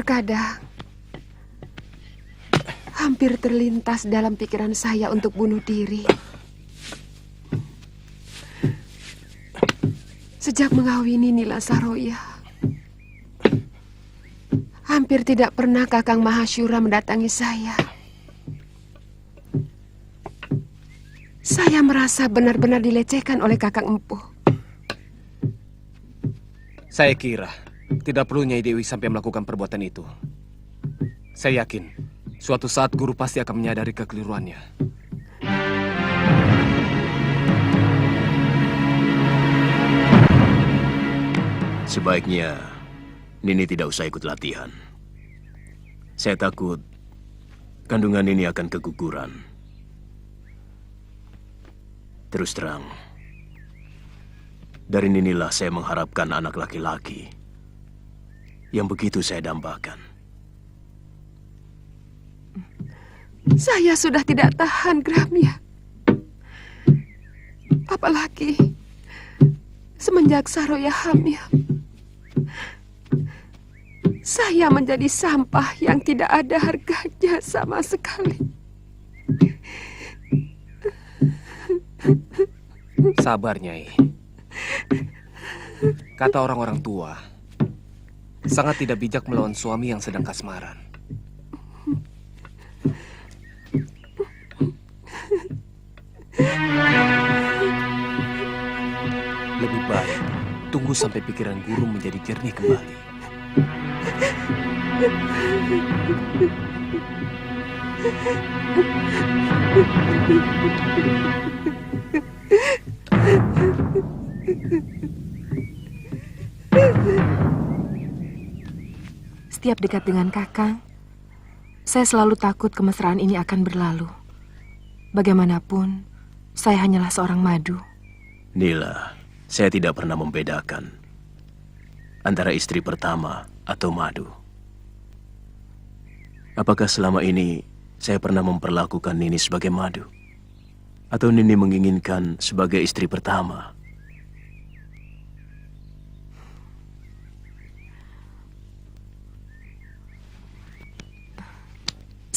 Terkadang hampir terlintas dalam pikiran saya untuk bunuh diri. Sejak mengawini Nila Saroya, hampir tidak pernah Kakang Mahasyura mendatangi saya. Saya merasa benar-benar dilecehkan oleh Kakang Empu. Saya kira tidak perlu Nyai Dewi sampai melakukan perbuatan itu. Saya yakin suatu saat guru pasti akan menyadari kekeliruannya. Sebaiknya Nini tidak usah ikut latihan. Saya takut kandungan Nini akan keguguran. Terus terang, dari Ninilah saya mengharapkan anak laki-laki yang begitu saya dambakan. Saya sudah tidak tahan, Gramya. Apalagi semenjak Saroya hamil, saya menjadi sampah yang tidak ada harganya sama sekali. Sabar, Nyai. Kata orang-orang tua, sangat tidak bijak melawan suami yang sedang kasmaran. Lebih baik tunggu sampai pikiran guru menjadi jernih kembali. Setiap dekat dengan Kakang, saya selalu takut kemesraan ini akan berlalu. Bagaimanapun, saya hanyalah seorang madu. Nila, saya tidak pernah membedakan antara istri pertama atau madu. Apakah selama ini saya pernah memperlakukan Nini sebagai madu? Atau Nini menginginkan sebagai istri pertama?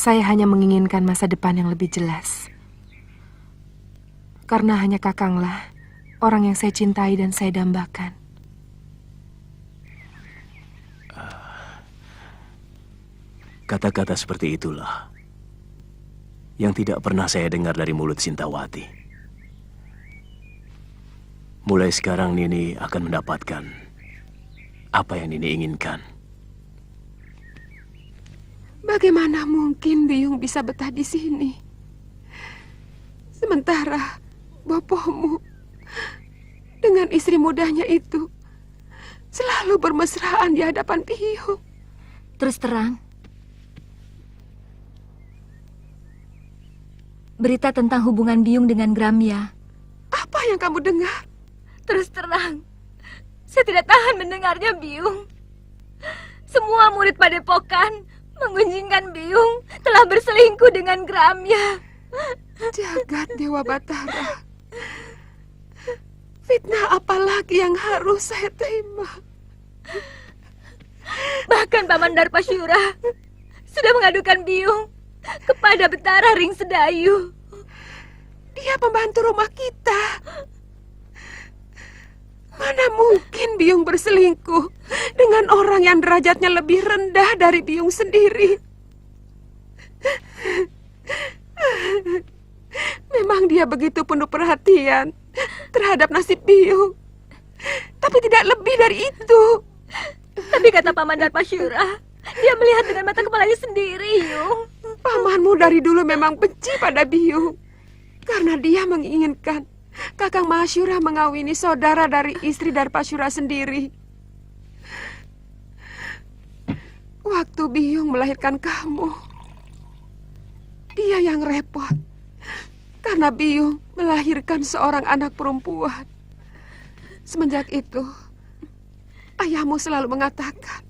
Saya hanya menginginkan masa depan yang lebih jelas. Karena hanya Kakanglah orang yang saya cintai dan saya dambakan. Kata-kata seperti itulah yang tidak pernah saya dengar dari mulut Sintawati. Mulai sekarang Nini akan mendapatkan apa yang Nini inginkan. Bagaimana mungkin Biyung bisa betah di sini? Sementara bopohmu dengan istri mudanya itu selalu bermesraan di hadapan Biyung. Terus terang, berita tentang hubungan Biyung dengan Gramya. Apa yang kamu dengar? Terus terang, saya tidak tahan mendengarnya, Biyung. Semua murid padepokan menggunjingkan Biyung telah berselingkuh dengan Gramya. Jagat Dewa Batara. Fitnah apa lagi yang harus saya terima? Bahkan Paman Darpasyura sudah mengadukan Biyung kepada Betara Ring Sedayu. Dia pembantu rumah kita. Mana mungkin Biyung berselingkuh dengan orang yang derajatnya lebih rendah dari Biyung sendiri? Memang dia begitu penuh perhatian terhadap nasib Biyung. Tapi tidak lebih dari itu. Tapi kata Paman Darpasyura, dia melihat dengan mata kepalanya sendiri, Yung. Pamanmu dari dulu memang benci pada Biyung. Karena dia menginginkan Kakang Mahasyura mengawini saudara dari istri Darpasyura sendiri. Waktu Biyung melahirkan kamu, dia yang repot. Karena Biyung melahirkan seorang anak perempuan. Semenjak itu, ayahmu selalu mengatakan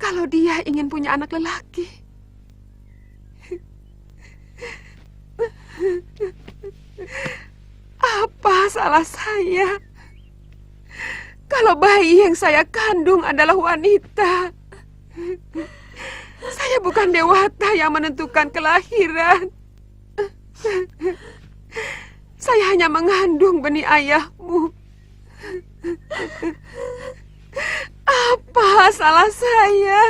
kalau dia ingin punya anak lelaki. Apa salah saya? Kalau bayi yang saya kandung adalah wanita. Saya bukan dewata yang menentukan kelahiran. Saya hanya mengandung benih ayahmu. Apa salah saya?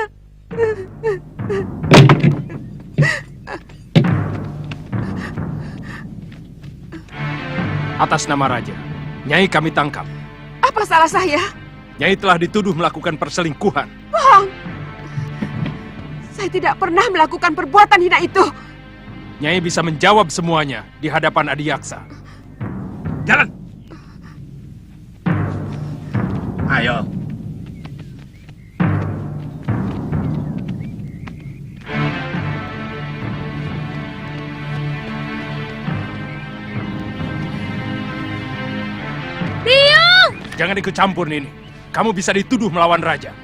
Atas nama Raja, Nyai kami tangkap. Apa salah saya? Nyai telah dituduh melakukan perselingkuhan. Bohong! Saya tidak pernah melakukan perbuatan hina itu. Nyai bisa menjawab semuanya di hadapan Adiaksa. Jalan! Ayo. Biung! Jangan ikut campur, Nini. Kamu bisa dituduh melawan Raja.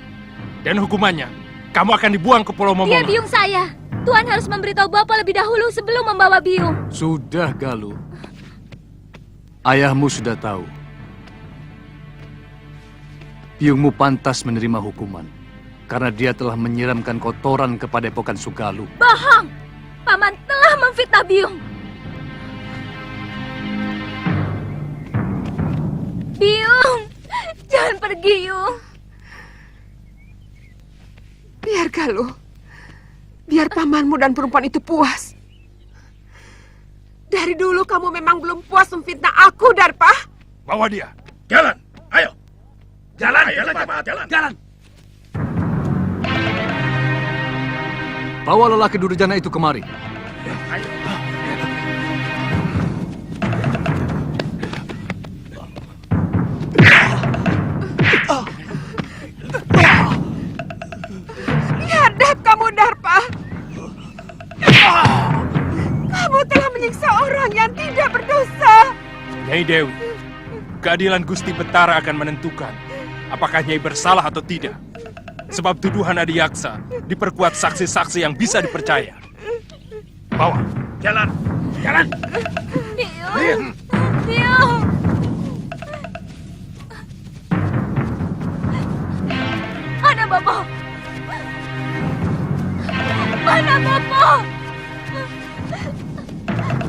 Dan hukumannya, kamu akan dibuang ke Pulau Momonga. Dia biung saya. Tuan harus memberitahu Bapak lebih dahulu sebelum membawa biung. Sudah, Galuh. Ayahmu sudah tahu. Biungmu pantas menerima hukuman karena dia telah menyiramkan kotoran ke Padepokan Sugaluh. Bohong! Paman telah memfitnah biung. Biung! Jangan pergi, Yung. Biar Galuh. Biar pamanmu dan perempuan itu puas. Dari dulu kamu memang belum puas memfitnah aku, Darpa. Bawa dia. Jalan. Ayo. Jalan, cepat. Jalan. Bawa lelaki durjana itu kemari. Biadab kamu, Darpa. Kamu telah menyiksa orang yang tidak berdosa. Nyai Dewi, keadilan Gusti Betara akan menentukan apakah Nyai bersalah atau tidak. Sebab tuduhan Adiaksa diperkuat saksi-saksi yang bisa dipercaya. Bawa. Jalan. Biung! Biung! Mana Bapak? Mana Bapak?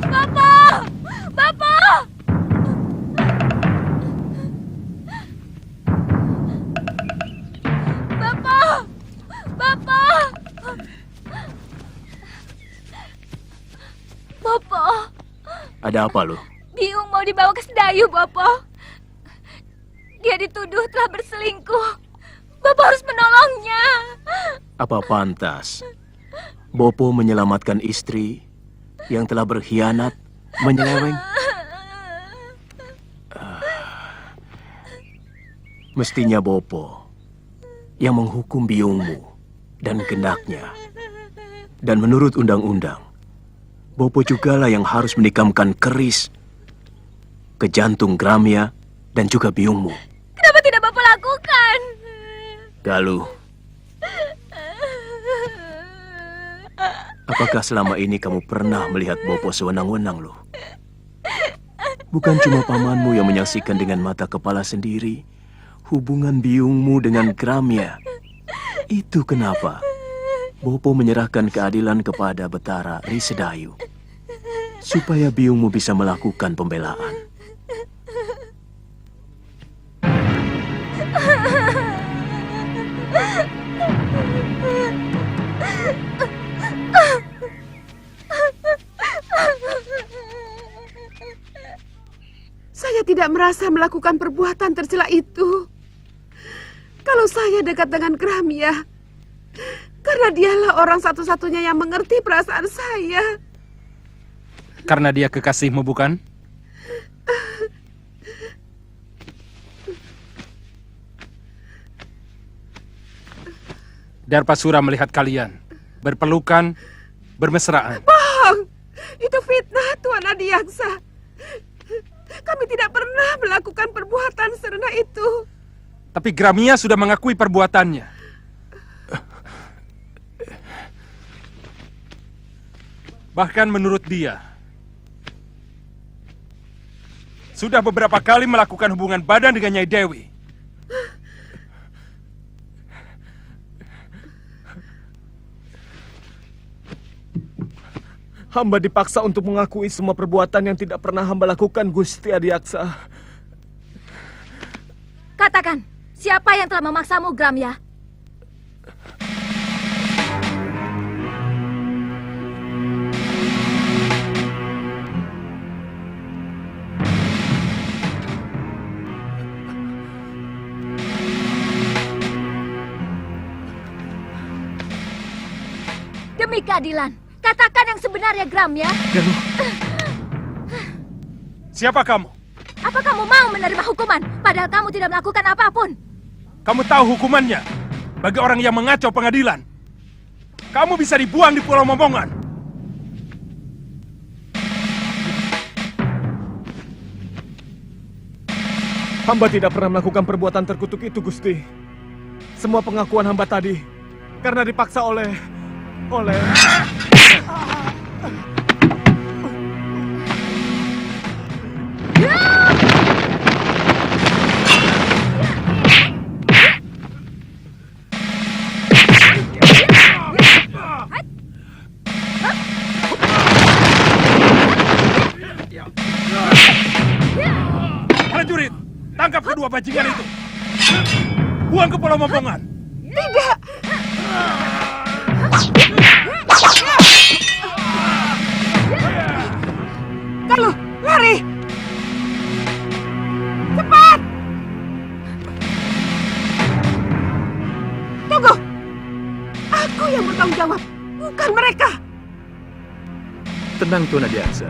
Bapak! Bapak! Bapak! Bapak! Bapak! Ada apa lu? Biung mau dibawa ke Sedayu, Bapak. Dia dituduh telah berselingkuh. Bapak harus menolongnya. Apa pantas Bopo menyelamatkan istri yang telah berkhianat, menyeleweng? Mestinya Bopo yang menghukum biungmu dan gendaknya. Dan menurut undang-undang, Bopo jugalah yang harus menikamkan keris ke jantung Gramia dan juga biungmu. Kenapa tidak Bapak lakukan? Galuh, apakah selama ini kamu pernah melihat Bopo sewenang-wenang loh? Bukan cuma pamanmu yang menyaksikan dengan mata kepala sendiri hubungan biungmu dengan Gramia. Itu kenapa Bopo menyerahkan keadilan kepada Betara Risedayu supaya biungmu bisa melakukan pembelaan. Saya tidak merasa melakukan perbuatan tercela itu. Kalau saya dekat dengan Gramia, karena dialah orang satu-satunya yang mengerti perasaan saya. Karena dia kekasihmu, bukan? Darpasura melihat kalian berpelukan, bermesraan. Bohong! Itu fitnah, Tuan Adiaksa. Kami tidak pernah melakukan perbuatan serendah itu. Tapi Gramia sudah mengakui perbuatannya. Bahkan menurut dia, sudah beberapa kali melakukan hubungan badan dengan Nyai Dewi. Hamba dipaksa untuk mengakui semua perbuatan yang tidak pernah hamba lakukan, Gusti Adiaksa. Katakan, siapa yang telah memaksamu, Gramya? Demi keadilan, katakan yang sebenarnya, Gramya. Galuh, Siapa kamu? Apa kamu mau menerima hukuman, padahal kamu tidak melakukan apapun? Kamu tahu hukumannya bagi orang yang mengacau pengadilan. Kamu bisa dibuang di Pulau Momongan. hamba tidak pernah melakukan perbuatan terkutuk itu, Gusti. Semua pengakuan hamba tadi karena dipaksa oleh... Prajurit, tangkap kedua bajingan itu. Buang ke Pulau Momongan. Tidak! Galuh, lari! Cepat! Tunggu! Aku yang bertanggung jawab, bukan mereka! Tenang, Tuan Adiaksa.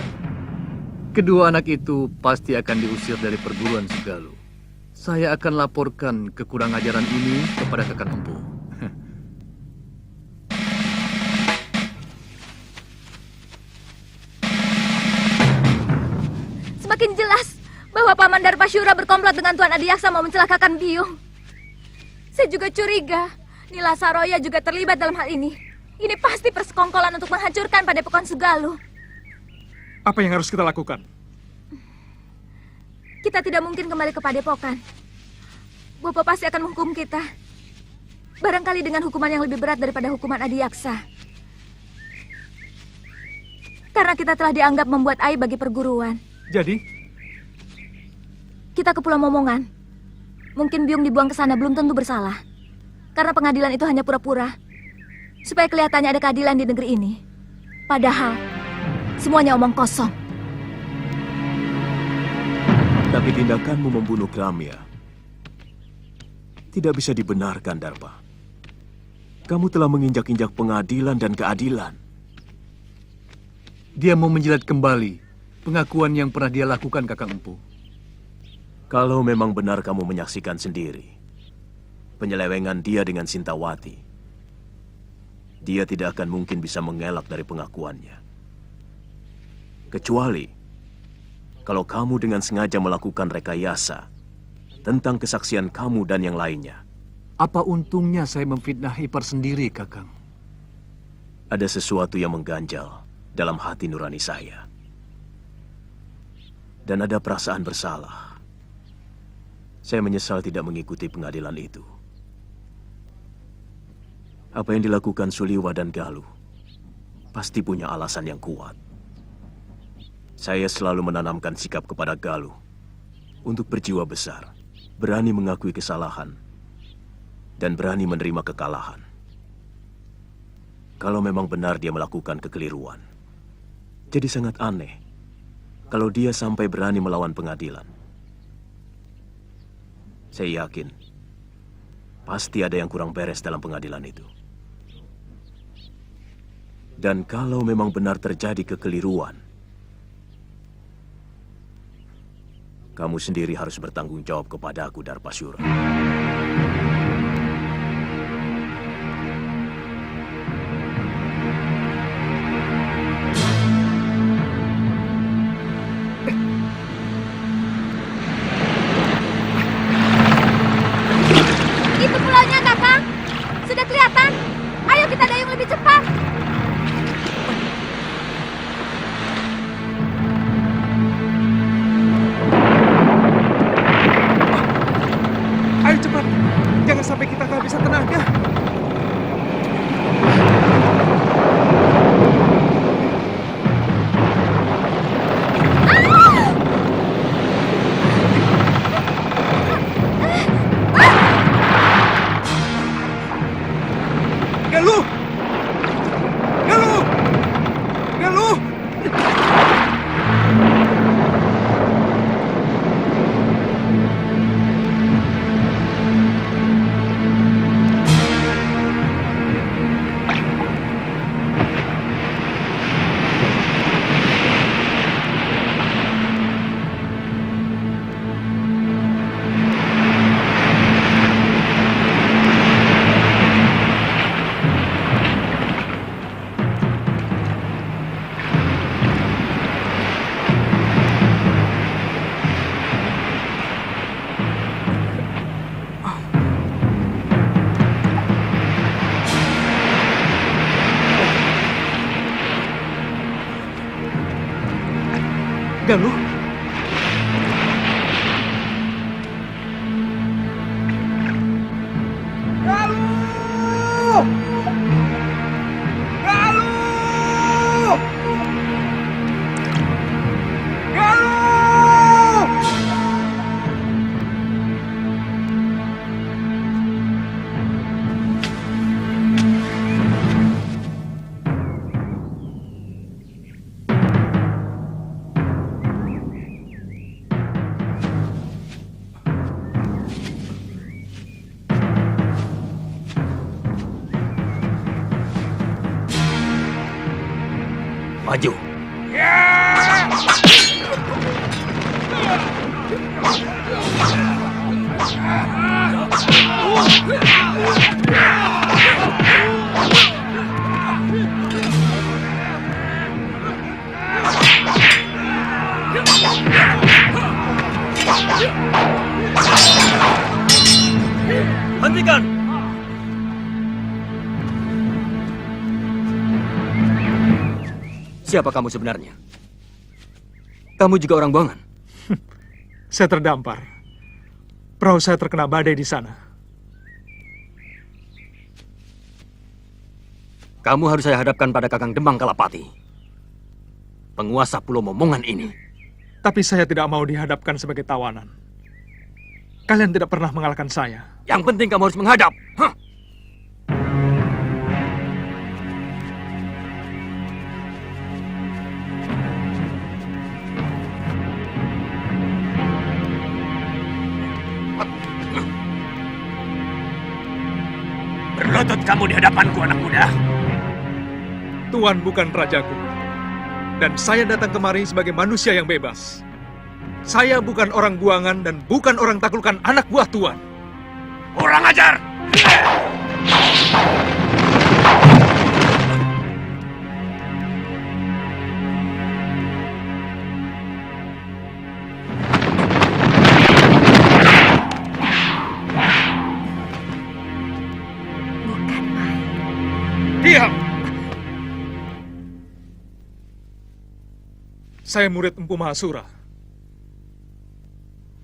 Kedua anak itu pasti akan diusir dari perguruan Sugalu. Saya akan laporkan kekurang ajaran ini kepada Kakang Empu. Semakin jelas bahwa Paman Darpasyura berkomplot dengan Tuan Adiaksa mau mencelakakan Biung. Saya juga curiga Nila Saroya juga terlibat dalam hal ini. Ini pasti persekongkolan untuk menghancurkan Padepokan Sugalu. Apa yang harus kita lakukan? Kita tidak mungkin kembali ke Padepokan. Bopo pasti akan menghukum kita. Barangkali dengan hukuman yang lebih berat daripada hukuman Adiaksa. Karena kita telah dianggap membuat aib bagi perguruan. Jadi, Kita ke Pulau Momongan. Mungkin Biung dibuang ke sana belum tentu bersalah. Karena pengadilan itu hanya pura-pura. Supaya kelihatannya ada keadilan di negeri ini. Padahal, semuanya omong kosong. Tapi tindakanmu membunuh Gramya tidak bisa dibenarkan, Darpa. Kamu telah menginjak-injak pengadilan dan keadilan. Dia mau menjilat kembali pengakuan yang pernah dia lakukan, Kakang Empu. Kalau memang benar kamu menyaksikan sendiri penyelewengan dia dengan Sintawati, dia tidak akan mungkin bisa mengelak dari pengakuannya. Kecuali kalau kamu dengan sengaja melakukan rekayasa tentang kesaksian kamu dan yang lainnya. Apa untungnya saya memfitnah ipar sendiri, Kakang? Ada sesuatu yang mengganjal dalam hati nurani saya. Dan ada perasaan bersalah. Saya menyesal tidak mengikuti pengadilan itu. Apa yang dilakukan Suliwa dan Galuh pasti punya alasan yang kuat. Saya selalu menanamkan sikap kepada Galuh untuk berjiwa besar, berani mengakui kesalahan, dan berani menerima kekalahan. Kalau memang benar dia melakukan kekeliruan, jadi sangat aneh kalau dia sampai berani melawan pengadilan. Saya yakin pasti ada yang kurang beres dalam pengadilan itu. Dan kalau memang benar terjadi kekeliruan, kamu sendiri harus bertanggung jawab kepada aku, Darpasyura. Itu pulaunya, Kakang. Sudah kelihatan. Ayo kita dayung lebih cepat. ayo cepat. Galuh. Maju. Hentikan! Siapa kamu sebenarnya? Kamu juga orang Buangan? Saya terdampar. Perahu saya terkena badai di sana. Kamu harus saya hadapkan pada Kakang Demang Kalapati, penguasa Pulau Momongan ini. Tapi saya tidak mau dihadapkan sebagai tawanan. Kalian tidak pernah mengalahkan saya. Yang penting kamu harus menghadap. Hah? Berlutut kamu di hadapanku, anak muda. Tuan bukan rajaku. Dan saya datang kemari sebagai manusia yang bebas. Saya bukan orang Buangan dan bukan orang taklukan anak buah Tuan. Kurang ajar! Bukan main. Diam! Saya murid Empu Mahasura.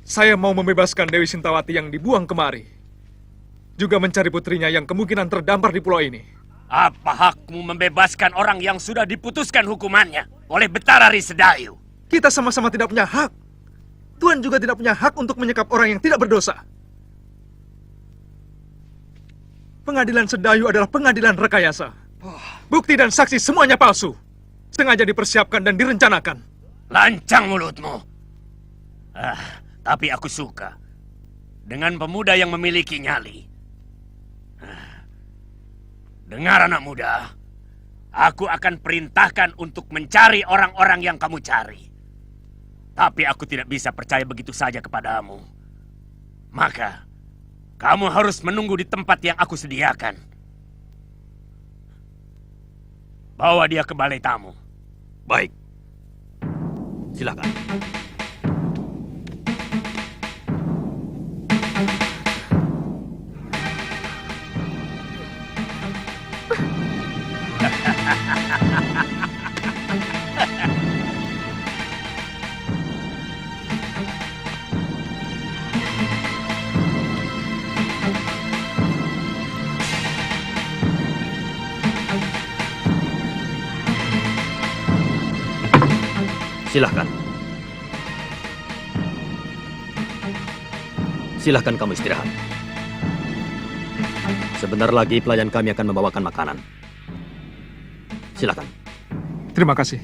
Saya mau membebaskan Dewi Sintawati yang dibuang kemari. Juga mencari putrinya yang kemungkinan terdampar di pulau ini. Apa hakmu membebaskan orang yang sudah diputuskan hukumannya oleh Betara Risedayu? Kita sama-sama tidak punya hak. Tuan juga tidak punya hak untuk menyekap orang yang tidak berdosa. Pengadilan Sedayu adalah pengadilan rekayasa. Bukti dan saksi semuanya palsu. Sengaja dipersiapkan dan direncanakan. Lancang mulutmu. Tapi aku suka dengan pemuda yang memiliki nyali. Dengar anak muda, aku akan perintahkan untuk mencari orang-orang yang kamu cari. Tapi aku tidak bisa percaya begitu saja kepadamu. Maka, kamu harus menunggu di tempat yang aku sediakan. Bawa dia ke balai tamu. Baik. Silakan. Silahkan. Silahkan kamu istirahat. Sebentar lagi pelayan kami akan membawakan makanan. Silahkan. Terima kasih.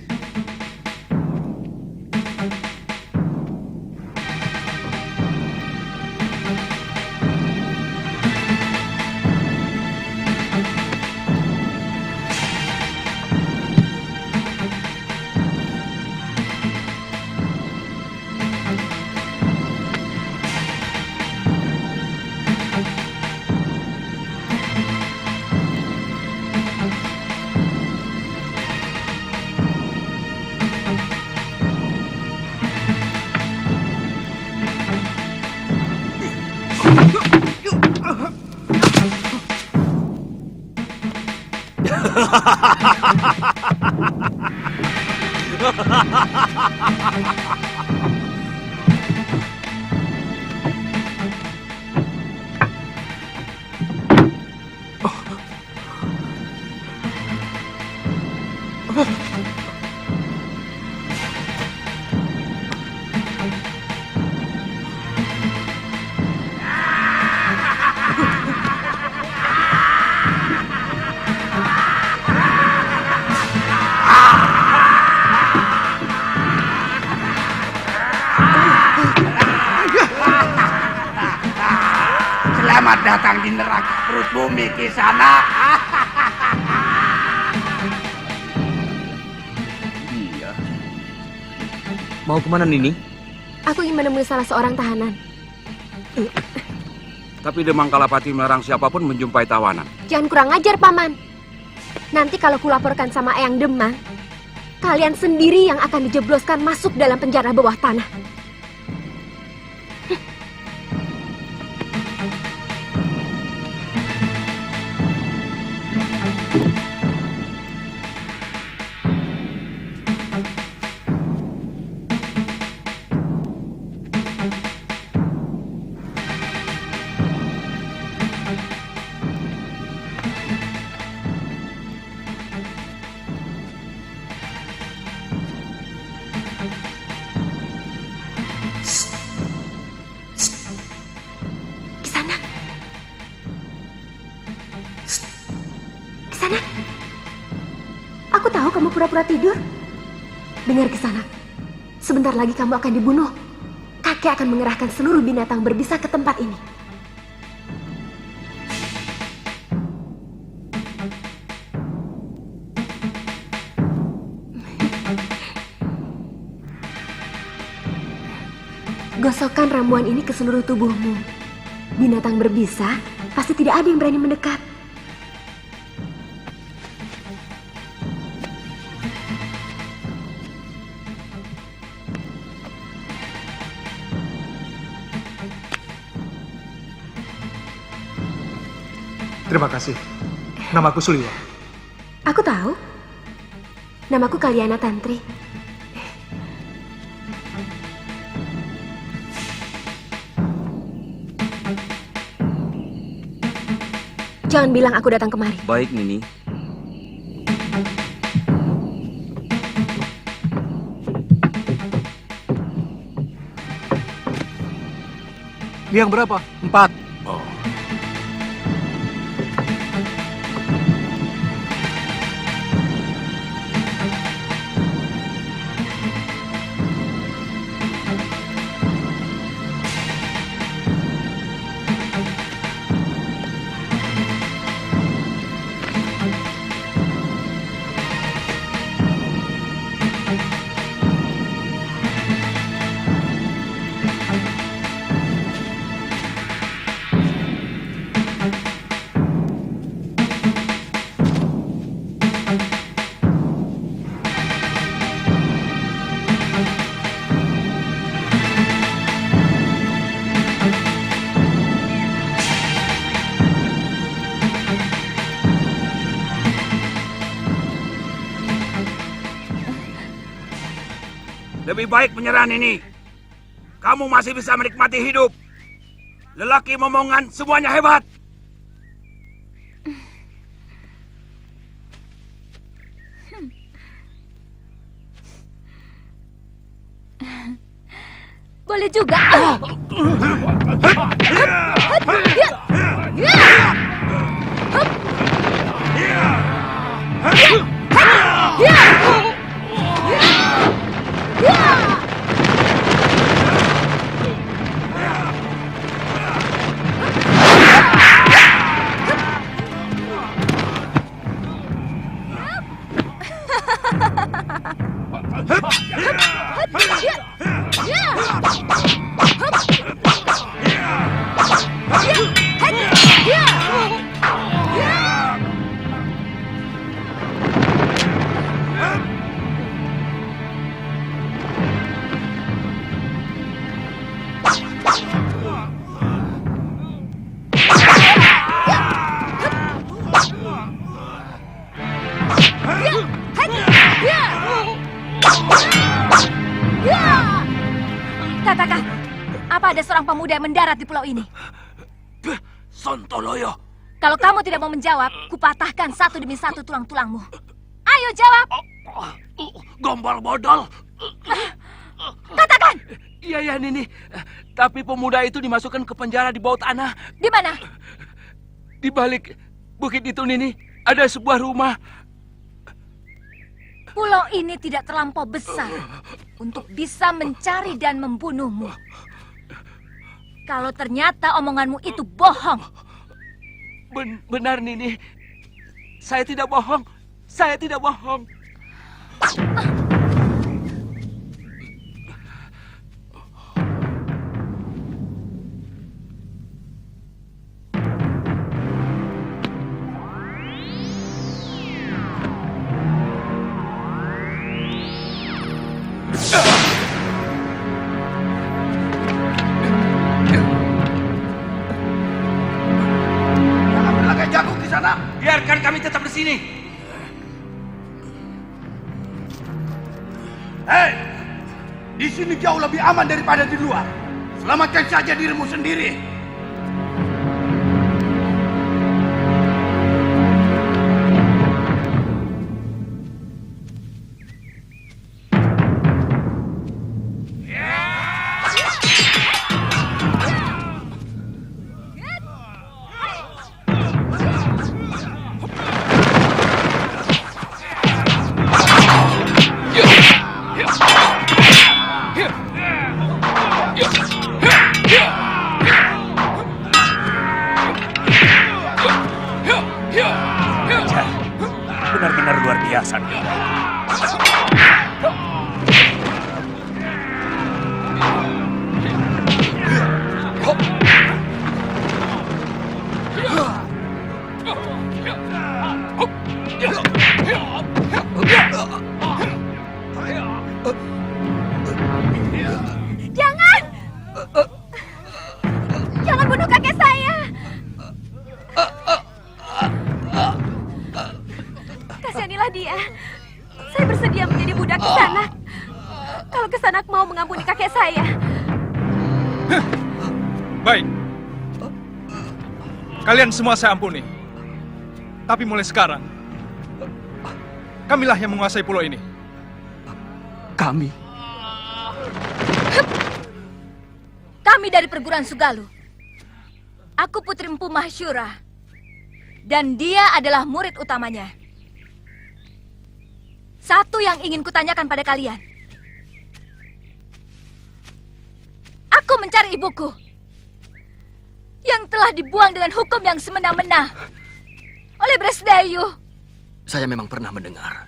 Hahaha. Selamat datang di neraka perut bumi, Kisana. Iya. Mau kemana, Nini? Aku ingin menemui salah seorang tahanan. Tapi Demang Kalapati melarang siapapun menjumpai tawanan. Jangan kurang ajar, Paman. Nanti kalau kulaporkan sama Eyang Demang, kalian sendiri yang akan dijebloskan masuk dalam penjara bawah tanah. Aku tahu kamu pura-pura tidur. Dengar Kisana, sebentar lagi kamu akan dibunuh. Kakek akan mengerahkan seluruh binatang berbisa ke tempat ini. Gosokkan ramuan ini ke seluruh tubuhmu. Binatang berbisa pasti tidak ada yang berani mendekat. Terima kasih. Namaku Suliwa. Aku tahu. Namaku Kaliana Tantri. Jangan bilang aku datang kemari. Baik, Nini. Yang berapa? 4. Oh. Lebih baik penyerahan ini. Kamu masih bisa menikmati hidup. Lelaki momongan semuanya hebat. Boleh juga. Katakan, apa ada seorang pemuda yang mendarat di pulau ini? Sontoloyo. Kalau kamu tidak mau menjawab, kupatahkan satu demi satu tulang-tulangmu. Ayo jawab. Gombal bodol. Katakan. Iya, ya, Nini. Tapi pemuda itu dimasukkan ke penjara di bawah tanah. Di mana? Di balik bukit itu, Nini, ada sebuah rumah. Pulau ini tidak terlampau besar untuk bisa mencari dan membunuhmu. Kalau ternyata omonganmu itu bohong. Benar, Nini. Saya tidak bohong. Saya tidak bohong. Jangan berlagak jago di sana. Biarkan kami tetap di sini. Hei, di sini jauh lebih aman daripada di luar. Selamatkan saja dirimu sendiri. Benar-benar luar biasa. Jangan! Jangan bunuh kakek saya! Kasihanilah dia. Saya bersedia menjadi budak Kisanak. Kalau Kisanak mau mengampuni kakek saya. Baik. Kalian semua saya ampuni. Tapi mulai sekarang, kamilah yang menguasai pulau ini. Kami? Kami dari perguruan Sugalu. Aku Putri Empu Masyura. Dan dia adalah murid utamanya. Satu yang ingin kutanyakan pada kalian. Aku mencari ibuku. Yang telah dibuang dengan hukum yang semena-mena. Oleh Bresdayu. Saya memang pernah mendengar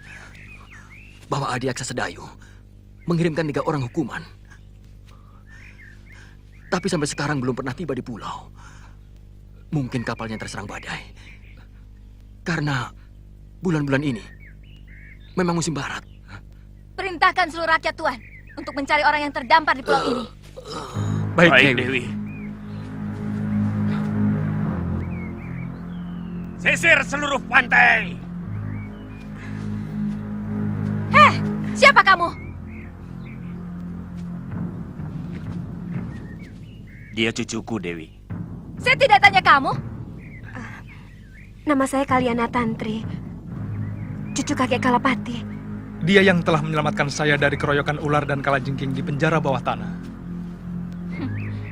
bahwa Adiaksa Sedayu mengirimkan 3 orang hukuman. Tapi sampai sekarang belum pernah tiba di pulau. Mungkin kapalnya terserang badai. Karena bulan-bulan ini memang musim barat. Perintahkan seluruh rakyat Tuan untuk mencari orang yang terdampar di pulau ini. Baik, Dewi. Sisir seluruh pantai. Siapa kamu? Dia cucuku, Dewi. Saya tidak tanya kamu. Nama saya Kaliana Tantri, cucu kakek Kalapati. Dia yang telah menyelamatkan saya dari keroyokan ular dan kalajengking di penjara bawah tanah.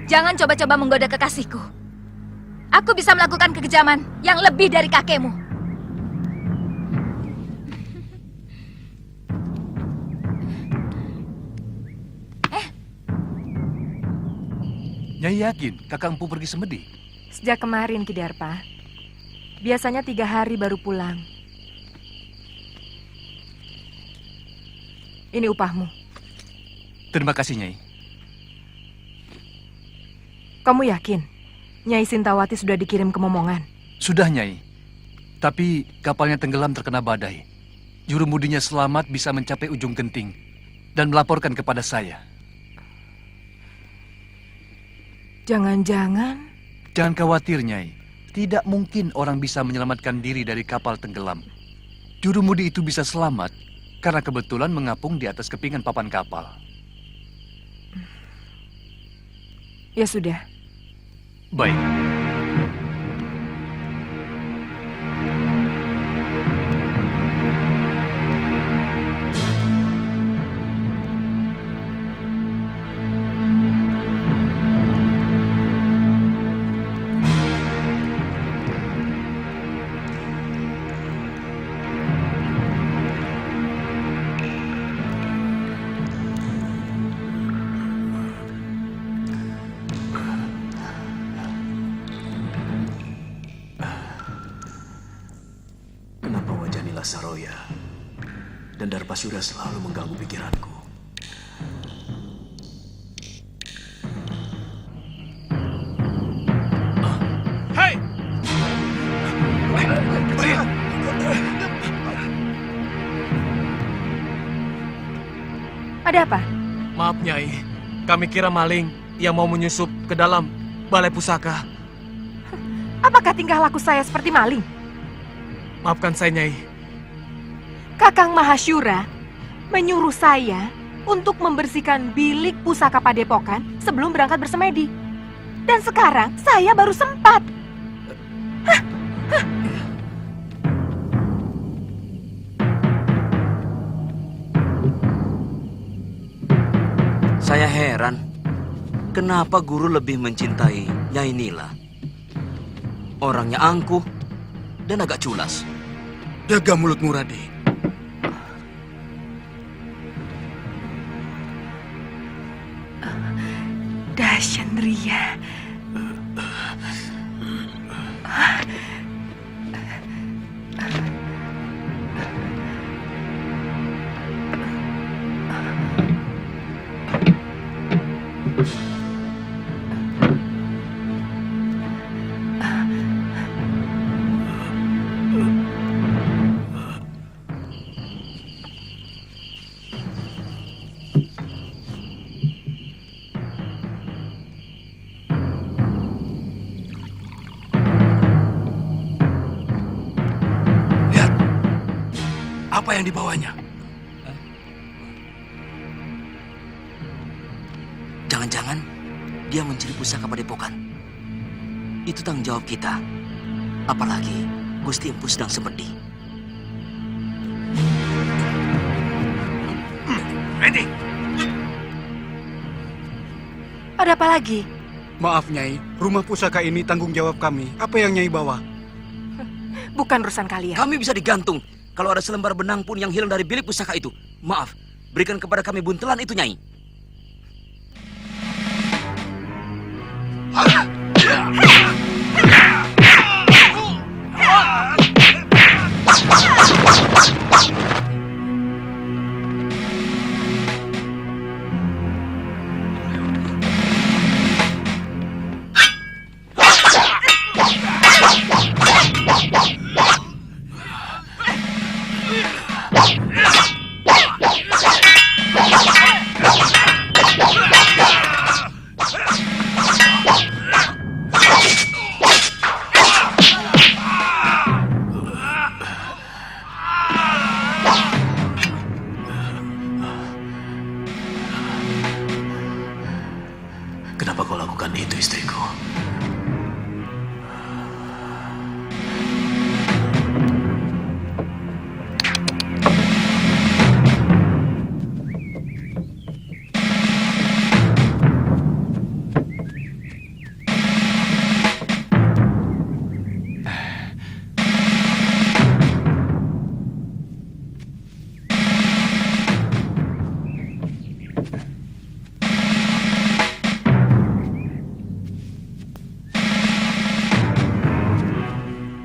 Jangan coba-coba menggoda kekasihku. Aku bisa melakukan kekejaman yang lebih dari kakekmu. Nyai yakin Kakang Empu pergi semedi? Sejak kemarin, Ki Darpa. Biasanya 3 hari baru pulang. Ini upahmu. Terima kasih, Nyai. Kamu yakin Nyai Sintawati sudah dikirim ke Momongan? Sudah, Nyai. Tapi kapalnya tenggelam terkena badai. Jurumudinya selamat bisa mencapai ujung genting dan melaporkan kepada saya. Jangan-jangan... Jangan khawatir, Nyai. Tidak mungkin orang bisa menyelamatkan diri dari kapal tenggelam. Jurumudi itu bisa selamat karena kebetulan mengapung di atas kepingan papan kapal. Ya sudah. Baik. Nilasaroya. Dan Darbasura selalu mengganggu pikiranku. Hei! Ada apa? Maaf, Nyai. Kami kira maling yang mau menyusup ke dalam balai pusaka. Apakah tingkah laku saya seperti maling? Maafkan saya, Nyai. Kakang Mahasyura menyuruh saya untuk membersihkan bilik pusaka padepokan sebelum berangkat bersemedi. Dan sekarang saya baru sempat. Saya heran, kenapa guru lebih mencintai Nyai Nila? Orangnya angkuh dan agak culas. Jaga mulutmu, Rade. Dashandriya. Apa yang dibawanya? Jangan-jangan dia mencuri pusaka padepokan. Itu tanggung jawab kita. Apalagi Gusti Empu sedang semedi. Ready? Ada apa lagi? Maaf, Nyai. Rumah pusaka ini tanggung jawab kami. Apa yang Nyai bawa? Bukan urusan kalian. Kami bisa digantung. Kalau ada selembar benang pun yang hilang dari bilik pusaka itu. Maaf, berikan kepada kami buntelan itu, Nyai. Kenapa kau lakukan itu, istriku?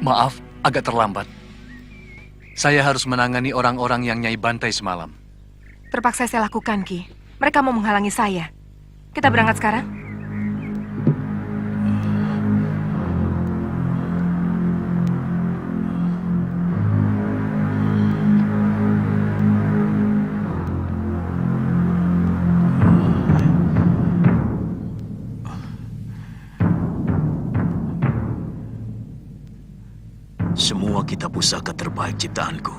Maaf, agak terlambat. Saya harus menangani orang-orang yang Nyai bantai semalam. Terpaksa saya lakukan, Ki. Mereka mau menghalangi saya. Kita berangkat sekarang? Semua kitab pusaka terbaik ciptaanku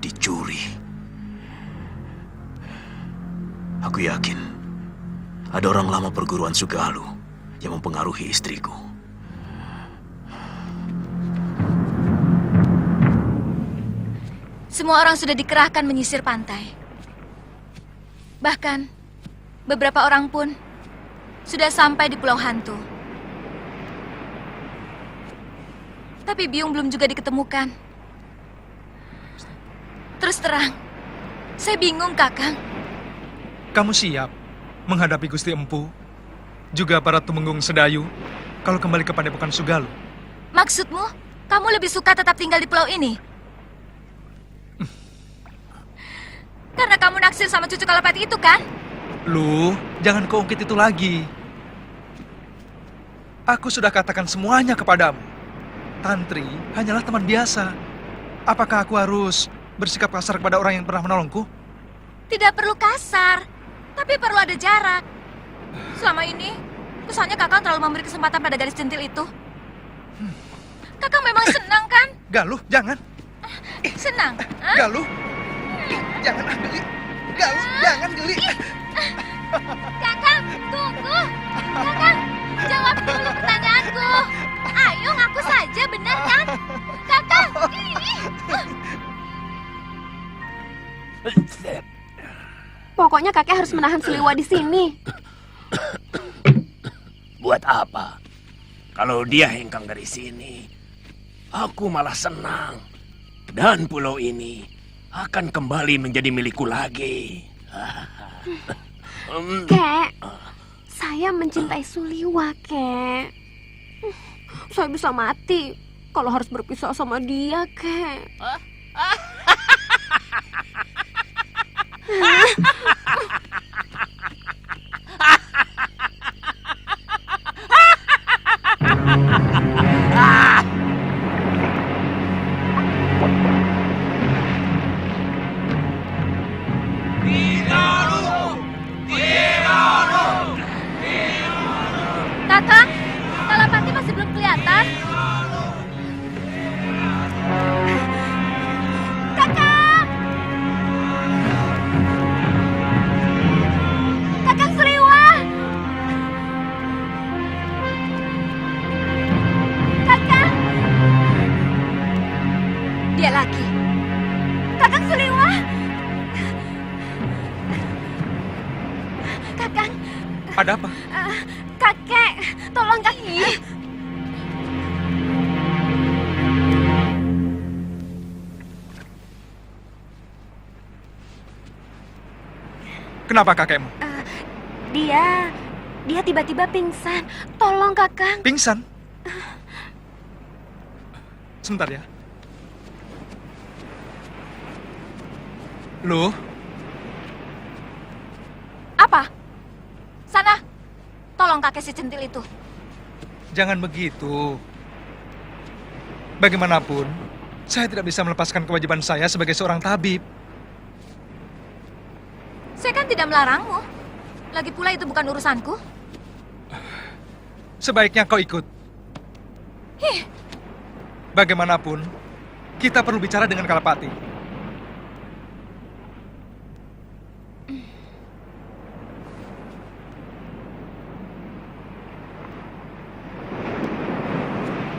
dicuri. Aku yakin ada orang lama perguruan Sugalu yang mempengaruhi istriku. Semua orang sudah dikerahkan menyisir pantai. Bahkan beberapa orang pun sudah sampai di Pulau Hantu. Tapi Biung belum juga diketemukan. Terus terang, saya bingung, Kakang. Kamu siap menghadapi Gusti Empu, juga para Tumenggung Sedayu, kalau kembali ke Padepokan Sugalu? Maksudmu, kamu lebih suka tetap tinggal di pulau ini? Karena kamu naksir sama cucu Kalapati itu kan? Lu, jangan kau ungkit itu lagi. Aku sudah katakan semuanya kepadamu. Tantri hanyalah teman biasa. Apakah aku harus bersikap kasar kepada orang yang pernah menolongku? Tidak perlu kasar, tapi perlu ada jarak. Selama ini, kesannya Kakang terlalu memberi kesempatan pada gadis centil itu. Kakang memang senang kan? Galuh, jangan. Senang? Galuh, jangan Geli. Galuh, jangan Geli. Kakang, tunggu. Kakang, jawab dulu pertanyaanku. Ayo, ngaku saja, benar kan? Kakang, Pokoknya kakek harus menahan Seliwa di sini. Buat apa? Kalau dia hengkang dari sini, aku malah senang. Dan pulau ini akan kembali menjadi milikku lagi. Kek, saya mencintai Suliwa, Kek. Saya bisa mati kalau harus berpisah sama dia, Kek. Kakang, Kalapati masih belum kelihatan. Kakang! Kakang Seliwa! Kakang! Dia lagi. Kakang Seliwa! Kakang! Ada apa? Kakek, tolong kakek. Kenapa kakekmu? Dia tiba-tiba pingsan. Tolong kakang. Pingsan? Sebentar ya. Lu? Apa? Sana, tolong kakek si centil itu. Jangan begitu. Bagaimanapun, saya tidak bisa melepaskan kewajiban saya sebagai seorang tabib. Saya kan tidak melarangmu. Lagi pula itu bukan urusanku. Sebaiknya kau ikut. Bagaimanapun, kita perlu bicara dengan Kalapati.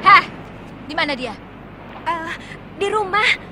Heh, di mana dia? Di rumah.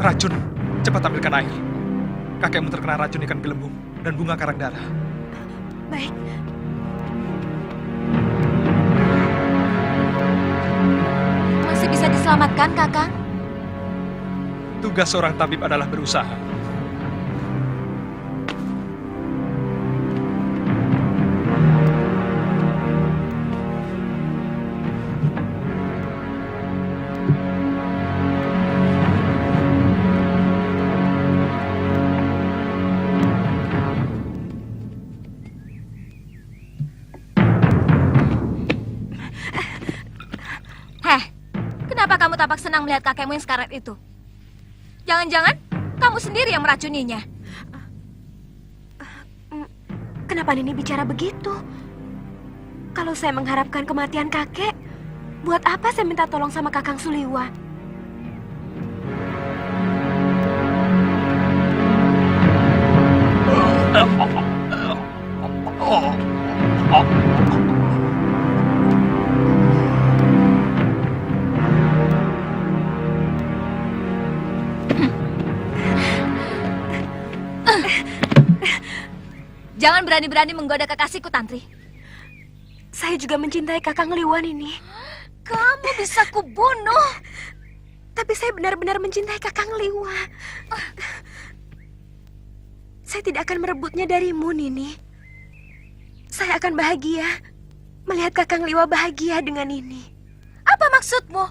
Racun, cepat ambilkan air. Kakekmu terkena racun ikan gelembung dan bunga karang darah. Baik. Masih bisa diselamatkan, Kakang? Tugas seorang tabib adalah berusaha. Kenapa kamu tampak senang melihat kakekmu yang sekarat itu? Jangan-jangan kamu sendiri yang meracuninya. Kenapa Nini bicara begitu? Kalau saya mengharapkan kematian kakek, buat apa saya minta tolong sama Kakang Suliwa? Jangan berani-berani menggoda kekasihku, Tantri. Saya juga mencintai Kakang Liwa ini. Kamu bisa kubunuh. Tapi saya benar-benar mencintai Kakang Liwa. Saya tidak akan merebutnya darimu, Nini. Saya akan bahagia melihat Kakang Liwa bahagia dengan ini. Apa maksudmu?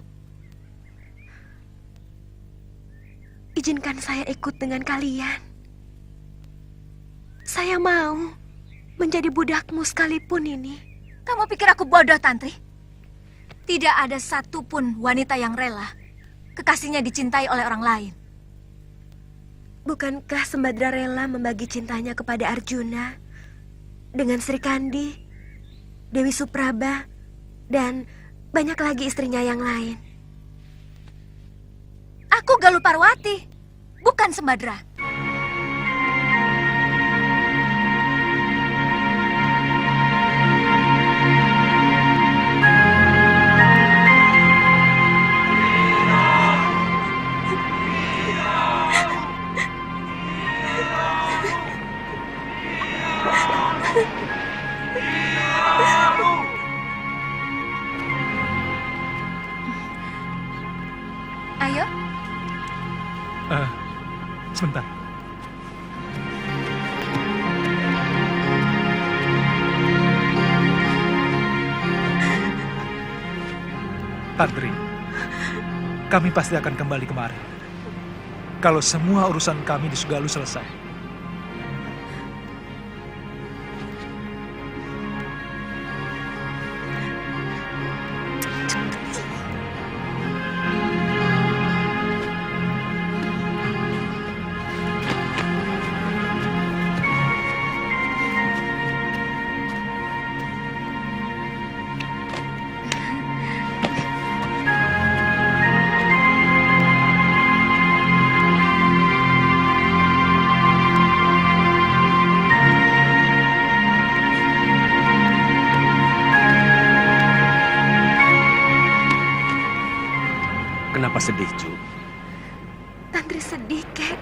Izinkan saya ikut dengan kalian. Saya mau menjadi budakmu sekalipun ini. Kamu pikir aku bodoh, Tantri? Tidak ada satupun wanita yang rela kekasihnya dicintai oleh orang lain. Bukankah Sembadra rela membagi cintanya kepada Arjuna dengan Sri Kandi, Dewi Supraba, dan banyak lagi istrinya yang lain? Aku Galuh Parwati, bukan Sembadra. Ayo. Sebentar. Tantri, kami pasti akan kembali kemari. Kalau semua urusan kami di Sugalu selesai. Kenapa sedih, Cu? Tantri sedih, Kek.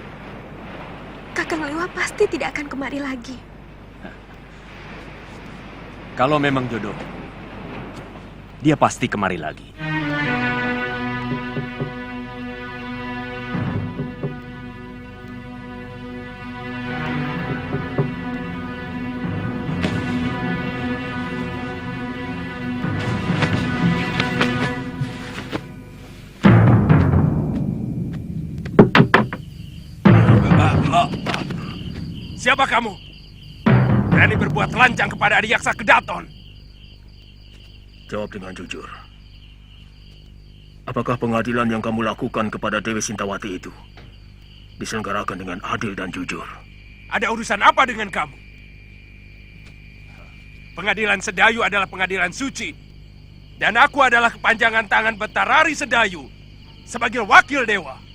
Kakang Liwa pasti tidak akan kemari lagi. Kalau memang jodoh, dia pasti kemari lagi. Siapa kamu? Berani berbuat lancang kepada Adiyaksa Kedaton? Jawab dengan jujur. Apakah pengadilan yang kamu lakukan kepada Dewi Sintawati itu diselenggarakan dengan adil dan jujur? Ada urusan apa dengan kamu? Pengadilan Sedayu adalah pengadilan suci. Dan aku adalah kepanjangan tangan Betarari Sedayu sebagai wakil dewa.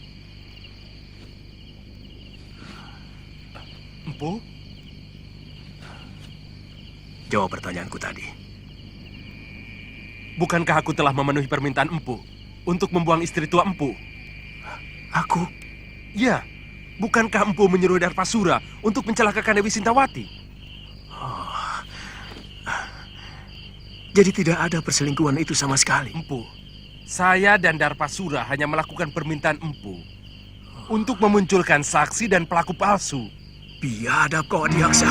Empu? Jawab pertanyaanku tadi. Bukankah aku telah memenuhi permintaan Empu untuk membuang istri tua Empu? Aku? Ya. Bukankah Empu menyuruh Darpasura untuk mencelakakan Dewi Sintawati? Oh. Jadi tidak ada perselingkuhan itu sama sekali? Empu, saya dan Darpasura hanya melakukan permintaan Empu untuk memunculkan saksi dan pelaku palsu. Biadab kau, Adiyaksa.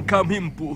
kami, Empu.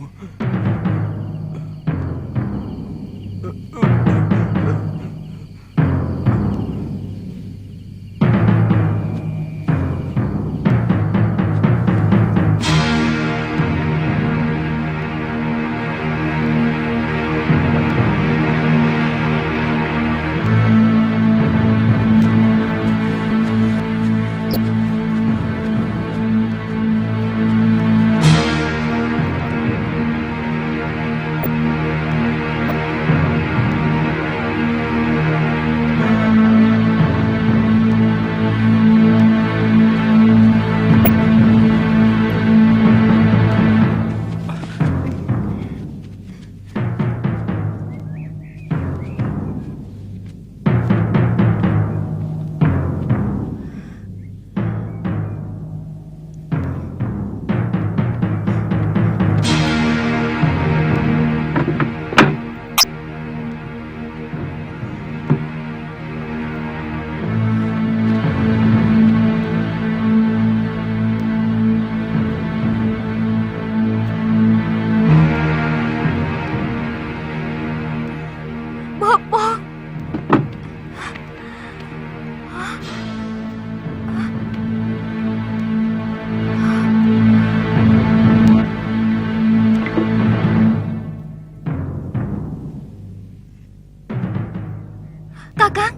Kakang.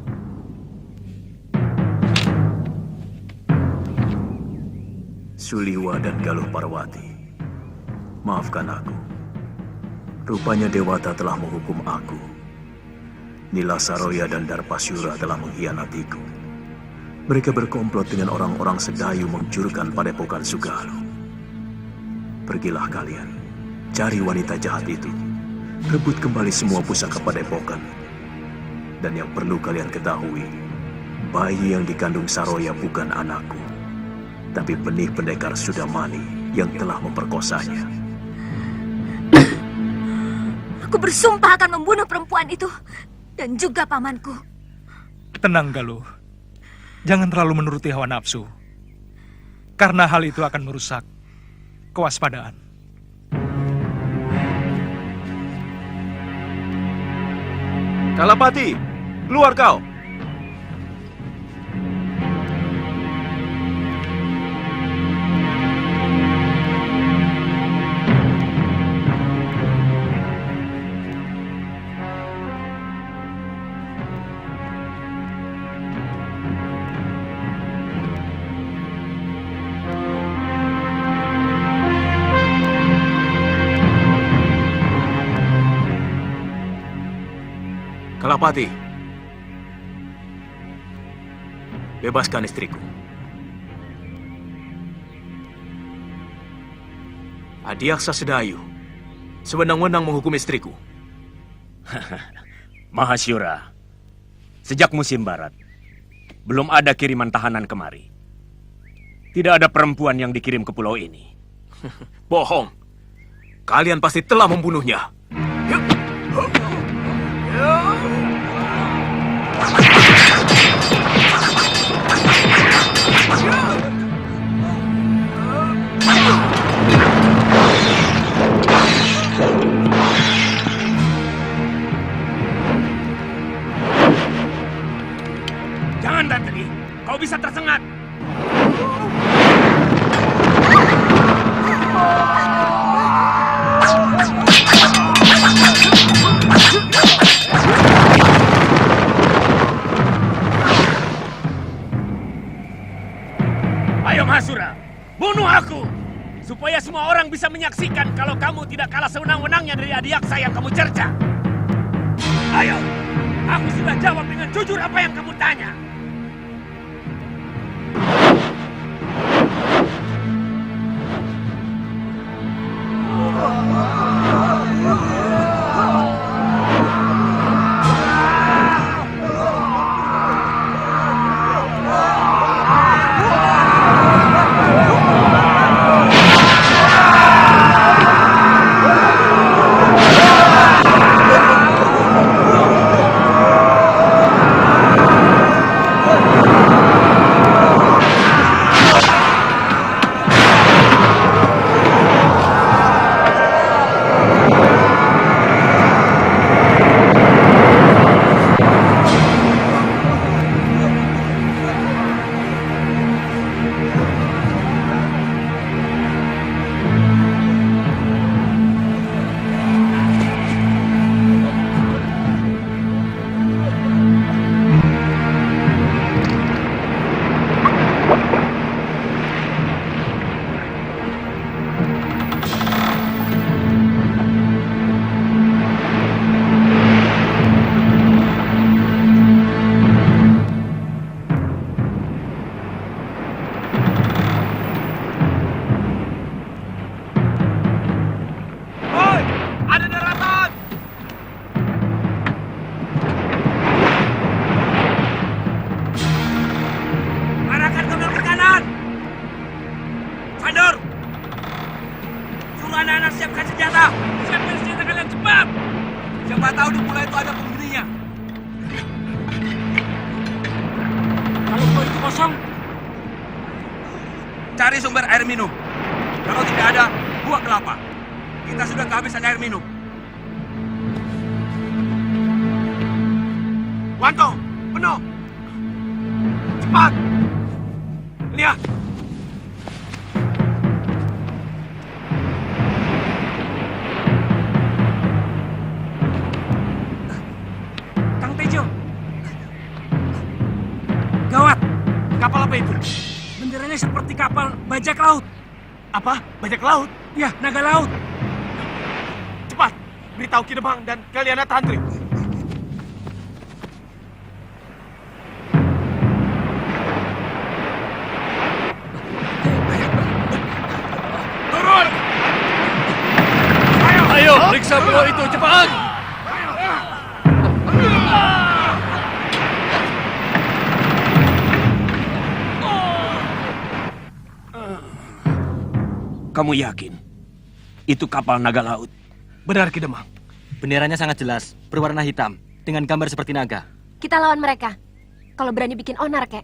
Suliwa dan Galuh Parwati, maafkan aku. Rupanya Dewata telah menghukum aku. Nila Saroya dan Darpasyura telah mengkhianatiku. Mereka berkomplot dengan orang-orang Sedayu mencurkan Padepokan Sugalu. Pergilah kalian, cari wanita jahat itu. Rebut kembali semua pusaka Padepokan. Dan yang perlu kalian ketahui, bayi yang dikandung Saroya bukan anakku, tapi benih pendekar Sudamani yang telah memperkosanya. Aku bersumpah akan membunuh perempuan itu dan juga pamanku. Tenang, Galuh. Jangan terlalu menuruti hawa nafsu. Karena hal itu akan merusak kewaspadaan. Kalapati, keluar kau! Kalapati, bebaskan istriku. Adiaksa Sedayu sewenang-wenang menghukum istriku. Mahasyura, sejak musim barat, belum ada kiriman tahanan kemari. Tidak ada perempuan yang dikirim ke pulau ini. Bohong. Kalian pasti telah membunuhnya. Jangan, Dantri. Kau bisa tersengat. Ayo Mahasura, bunuh aku! Supaya semua orang bisa menyaksikan kalau kamu tidak kalah sewenang-wenangnya dari Adiaksa yang kamu cerca. Ayo, aku sudah jawab dengan jujur apa yang kamu tanya. Siapa tahu di pulau itu ada penghuninya. Kalau pulau itu kosong, cari sumber air minum. Kalau tidak ada, buah kelapa. Kita sudah kehabisan air minum. Wanto, penuh. Cepat. Lihat. Kang Tejo. Gawat. Kapal apa itu? Benderanya seperti kapal bajak laut. Apa? Bajak laut? Ya, naga laut. Cepat, beritahu Ki Demang dan Kaliana Tantri. Turun! Ayo, periksa pulau itu, cepat! Kamu yakin itu kapal naga laut? Benar, Ki Demang. Benderanya sangat jelas, berwarna hitam, dengan gambar seperti naga. Kita lawan mereka. Kalau berani bikin onar, kek.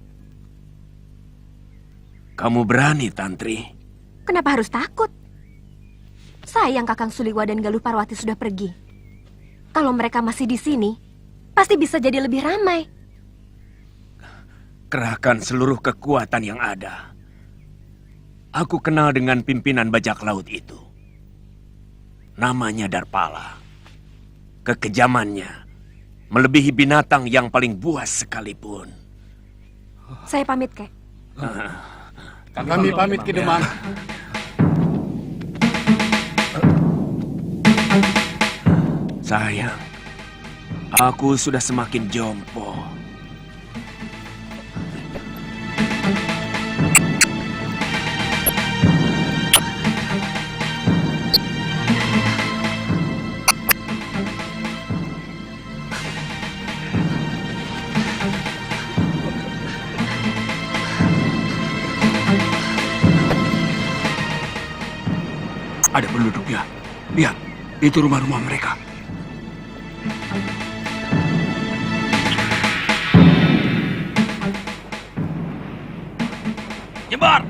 Kamu berani, Tantri? Kenapa harus takut? Sayang Kakang Suliwa dan Galuh Parwati sudah pergi. Kalau mereka masih di sini, pasti bisa jadi lebih ramai. Kerahkan seluruh kekuatan yang ada. Aku kenal dengan pimpinan bajak laut itu. Namanya Darpala. Kekejamannya melebihi binatang yang paling buas sekalipun. Saya pamit, kek. Kami pamit, Ki Demang. Sayang, aku sudah semakin jompo. Ada penduduknya. Lihat, itu rumah-rumah mereka. Nyebar!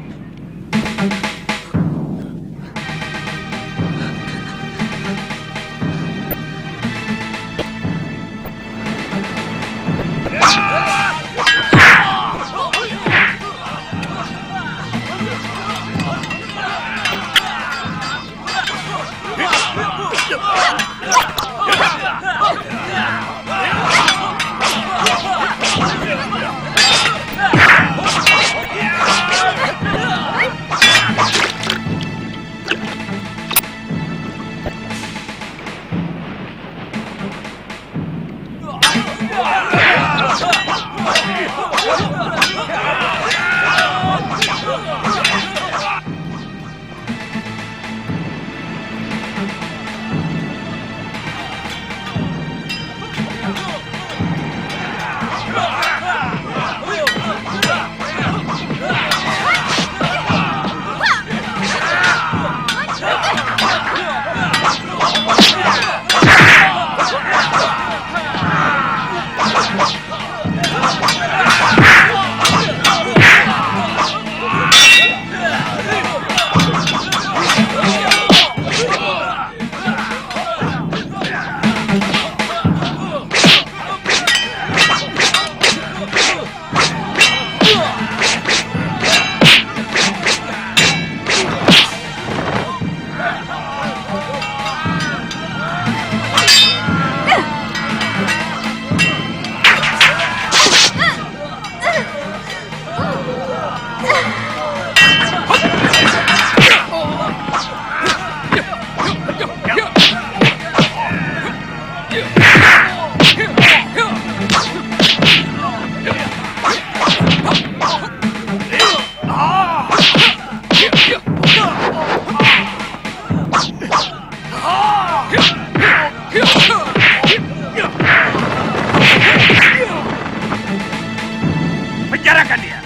Penjarakan dia.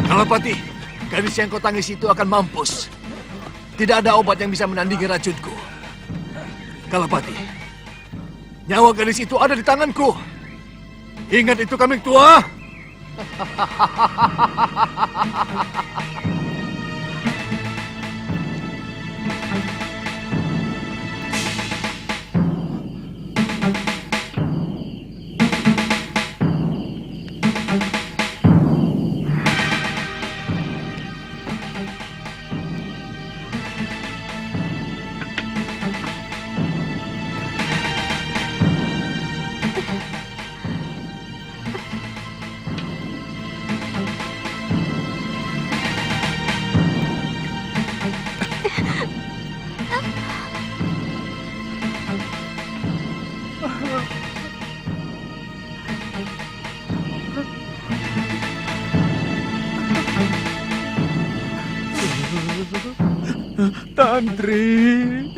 Kalapati, gadis yang kau tangis itu akan mampus. Tidak ada obat yang bisa menandingi racunku. Kalapati, nyawa gadis itu ada di tanganku. Ingat itu, kambing tua. Tantri.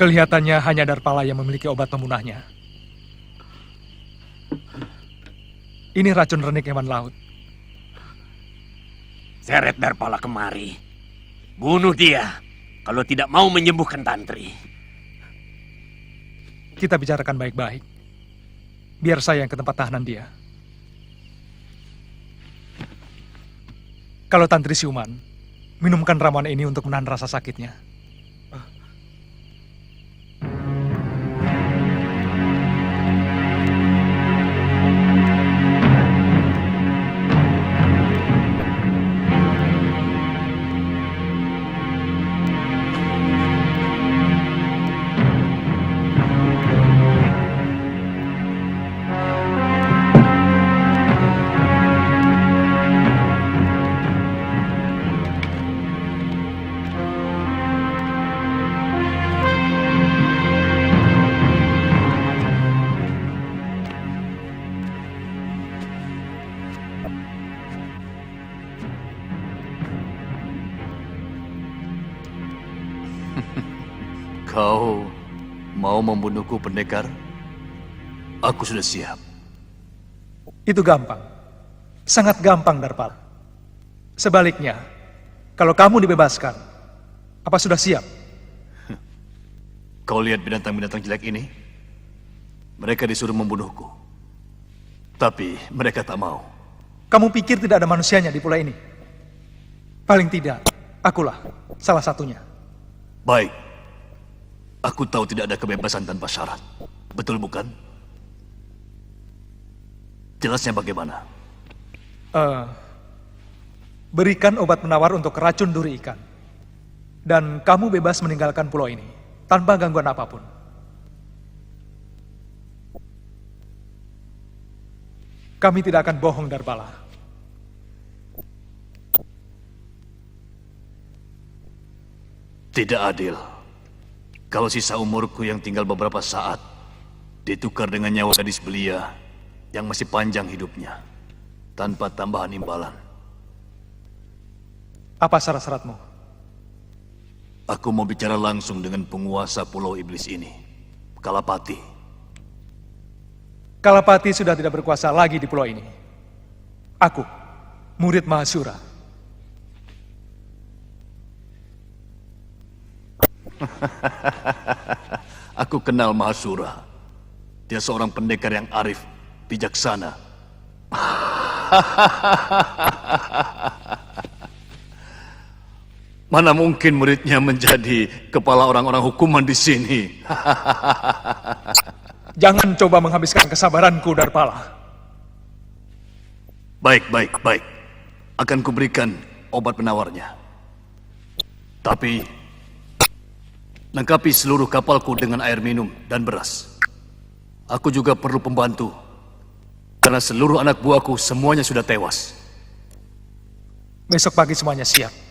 Kelihatannya hanya Darpala yang memiliki obat pemunahnya. Ini racun renik hewan laut. Seret Darpala kemari. Bunuh dia kalau tidak mau menyembuhkan Tantri. Kita bicarakan baik-baik. Biar saya yang ke tempat tahanan dia. Kalau Tantri siuman, minumkan ramuan ini untuk menahan rasa sakitnya. Kau mau membunuhku, pendekar? Aku sudah siap. Itu gampang. Sangat gampang, Darpala. Sebaliknya, kalau kamu dibebaskan, apa sudah siap? Kau lihat binatang-binatang jelek ini? Mereka disuruh membunuhku. Tapi mereka tak mau. Kamu pikir tidak ada manusianya di pulau ini? Paling tidak, akulah salah satunya. Baik. Aku tahu tidak ada kebebasan tanpa syarat. Betul bukan? Jelasnya bagaimana? Berikan obat penawar untuk racun duri ikan. Dan kamu bebas meninggalkan pulau ini, tanpa gangguan apapun. Kami tidak akan bohong, Darpala. Tidak adil. Kalau sisa umurku yang tinggal beberapa saat ditukar dengan nyawa gadis belia yang masih panjang hidupnya tanpa tambahan imbalan. Apa syarat-syaratmu? Aku mau bicara langsung dengan penguasa Pulau Iblis ini, Kalapati. Kalapati sudah tidak berkuasa lagi di pulau ini. Aku, murid Mahasura. Aku kenal Mahasura. Dia seorang pendekar yang arif, bijaksana. Mana mungkin muridnya menjadi kepala orang-orang hukuman di sini? Jangan coba menghabiskan kesabaranku, Darpala. Baik. Akan kuberikan obat penawarnya. Tapi lengkapi seluruh kapalku dengan air minum dan beras. Aku juga perlu pembantu. Karena seluruh anak buahku semuanya sudah tewas. Besok pagi semuanya siap.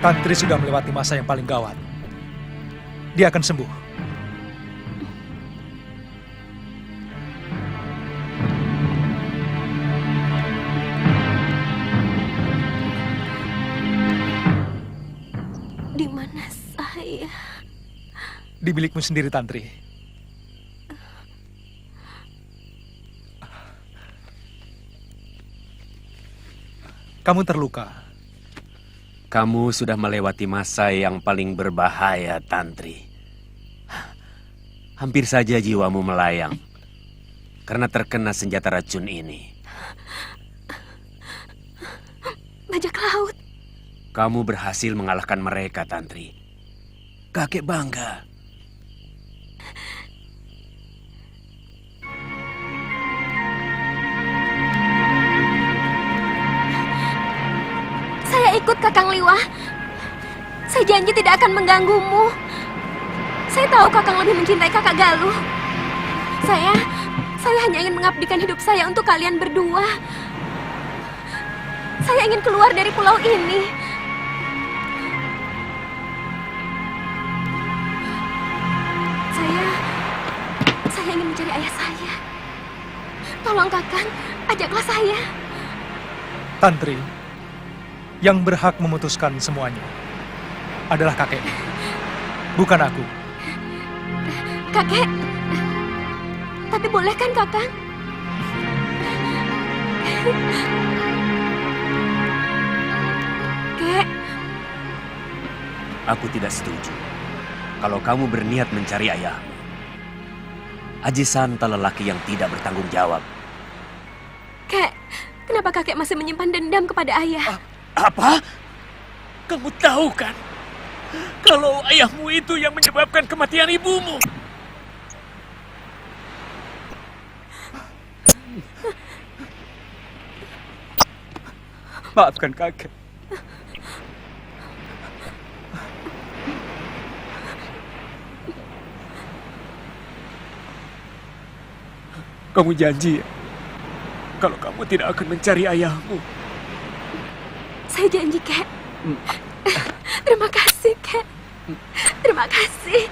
Tantri sudah melewati masa yang paling gawat. Dia akan sembuh. Di mana saya? Di bilikmu sendiri, Tantri. Kamu terluka. Kamu sudah melewati masa yang paling berbahaya, Tantri. Hampir saja jiwamu melayang karena terkena senjata racun ini. Bajak laut. Kamu berhasil mengalahkan mereka, Tantri. Kakek bangga. Saya ikut Kakang Liwa. Saya janji tidak akan mengganggumu. Saya tahu Kakang lebih mencintai Kakak Galuh. Saya hanya ingin mengabdikan hidup saya untuk kalian berdua. Saya ingin keluar dari pulau ini. Saya ingin mencari ayah saya. Tolong Kakang, ajaklah saya. Tantri, yang berhak memutuskan semuanya adalah kakek, bukan aku. Kakek, tapi boleh kan Kakang? Kek. Aku tidak setuju kalau kamu berniat mencari ayahmu. Aji Santa lelaki yang tidak bertanggung jawab. Kek, kenapa kakek masih menyimpan dendam kepada ayah? Apa? Kamu tahu kan kalau ayahmu itu yang menyebabkan kematian ibumu? Maafkan kakek. Kamu janji ya, kalau kamu tidak akan mencari ayahmu? Saya janji, Kek. Terima kasih, Kek. Terima kasih.